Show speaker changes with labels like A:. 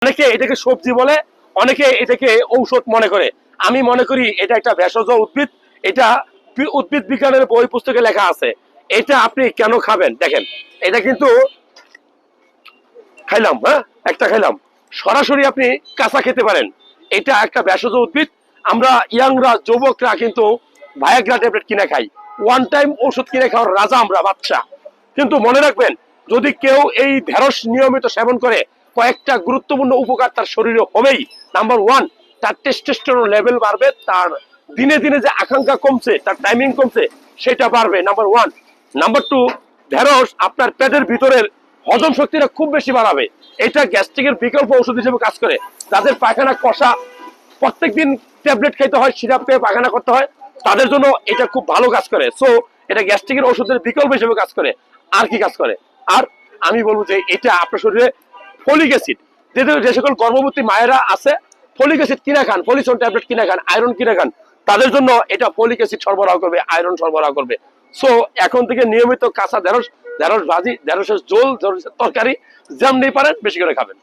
A: অনেকে এটাকে সবজি বলে, অনেকে এটাকে ঔষধ মনে করে। আমি মনে করি এটা একটা ভেষজ উদ্ভিদ। এটা উদ্ভিদ বিজ্ঞানের বই পুস্তকে লেখা আছে। এটা আপনি কেন খাবেন দেখেন, এটা কিন্তু খাইলাম, হ্যাঁ একটা খাইলাম, সরাসরি আপনি কাঁচা খেতে পারেন। এটা একটা ভেষজ উদ্ভিদ। আমরা ইয়াংরা যুবকরা কিন্তু ভায়াগ্রা ট্যাবলেট কিনে খাই, ওয়ান টাইম ওষুধ কিনে খাওয়ার রাজা আমরা, বাচ্চা। কিন্তু মনে রাখবেন, যদি কেউ এই ঢেঁড়স নিয়মিত সেবন করে, কয়েকটা গুরুত্বপূর্ণ উপকার তার শরীরে হবেই। নাম্বার ওয়ান, তার টেস্টোস্টেরন লেভেল বাড়বে, তার দিনে দিনে যে আকাঙ্ক্ষা কমছে, তার টাইমিং কমছে, সেটা বাড়বে, নাম্বার ওয়ান। নাম্বার টু, ঢেঁড়স আপনার পেটের ভিতরের হজম শক্তিটা খুব বেশি বাড়াবে। এটা গ্যাস্ট্রিকের বিকল্প ওষুধ হিসেবে কাজ করে। যাদের পায়খানা কষা, প্রত্যেকদিন ট্যাবলেট খেতে হয়, সিরাপ খেয়ে পায়খানা করতে হয়, তাদের জন্য এটা খুব ভালো কাজ করে। সো এটা গ্যাস্ট্রিকের ওষুধের বিকল্প হিসেবে কাজ করে। আর কি কাজ করে? আর আমি বলবো যে এটা আপনার শরীরে ফলিক অ্যাসিড, যে সকল গর্ভবতী মায়েরা আছে, ফলিক অ্যাসিড কিনে খান, ফলিসন ট্যাবলেট কিনে খান, আয়রন কিনে খান, তাদের জন্য এটা ফলিক অ্যাসিড সরবরাহ করবে, আয়রন সরবরাহ করবে। সো এখন থেকে নিয়মিত কাঁচা ঢেঁড়স, ঢেঁড়স ভাজি, ঢেঁড়সের ঝোল, ঢেঁড়সের তরকারি যেমনি পারেন বেশি করে খাবেন।